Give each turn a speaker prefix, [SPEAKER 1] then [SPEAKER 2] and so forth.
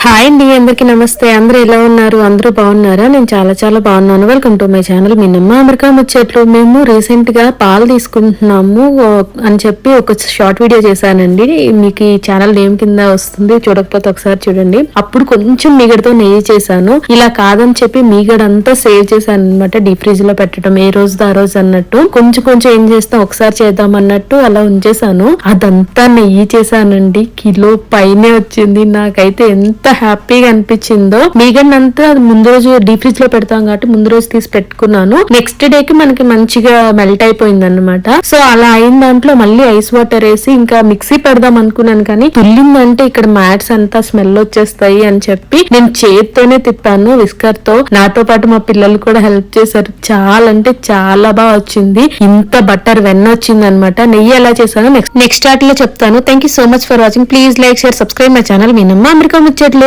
[SPEAKER 1] Hi అండి, అందరికి నమస్తే. అందరూ ఎలా ఉన్నారు? అందరూ బాగున్నారా? నేను చాలా చాలా బాగున్నాను. Welcome to my channel Minnamma America ముచ్చట్లు. మేము రీసెంట్ గా పాలు తీసుకుంటున్నాము అని చెప్పి ఒక షార్ట్ వీడియో చేశానండి. మీకు ఈ ఛానల్ నేమ్ కింద వస్తుంది, చూడకపోతే ఒకసారి చూడండి. అప్పుడు కొంచెం మీగడతో నెయ్యి చేశాను. ఇలా కాదని చెప్పి మీగడంతా సేవ్ చేశాను అనమాట, డీప్ ఫ్రిడ్జ్ లో పెట్టడం ఏ రోజు ఆ రోజు అన్నట్టు. కొంచెం కొంచెం ఏం చేస్తాం ఒకసారి చేద్దాం అన్నట్టు అలా ఉంచేసాను. అదంతా నెయ్యి చేశానండి, కిలో పైనే వచ్చింది. నాకైతే ఎంత హ్యాపీగా అనిపించిందో. మీగడంతా ముందు రోజు డీప్ ఫ్రిడ్జ్ లో పెడతాం కాబట్టి ముందు రోజు తీసి పెట్టుకున్నాను. నెక్స్ట్ డే కి మనకి మంచిగా మెల్ట్ అయిపోయింది అనమాట. సో అలా అయిన దాంట్లో మళ్ళీ ఐస్ వాటర్ వేసి ఇంకా మిక్సీ పెడదాం అనుకున్నాను, కానీ తుల్లిందంటే ఇక్కడ మ్యాట్స్ అంతా స్మెల్ వచ్చేస్తాయి అని చెప్పి నేను చేత్తోనే తిప్పాను విస్కర్ తో. నాతో పాటు మా పిల్లలు కూడా హెల్ప్ చేశారు. చాలా అంటే చాలా బాగా వచ్చింది. ఇంత బటర్ వెన్న వచ్చింది అనమాట. నెయ్యి ఎలా చేశానో నెక్స్ట్ స్టార్ట్ లో చెప్తాను. Thank you so much for watching. Please like, share, subscribe my channel Minnamma America ముచ్చట్లు.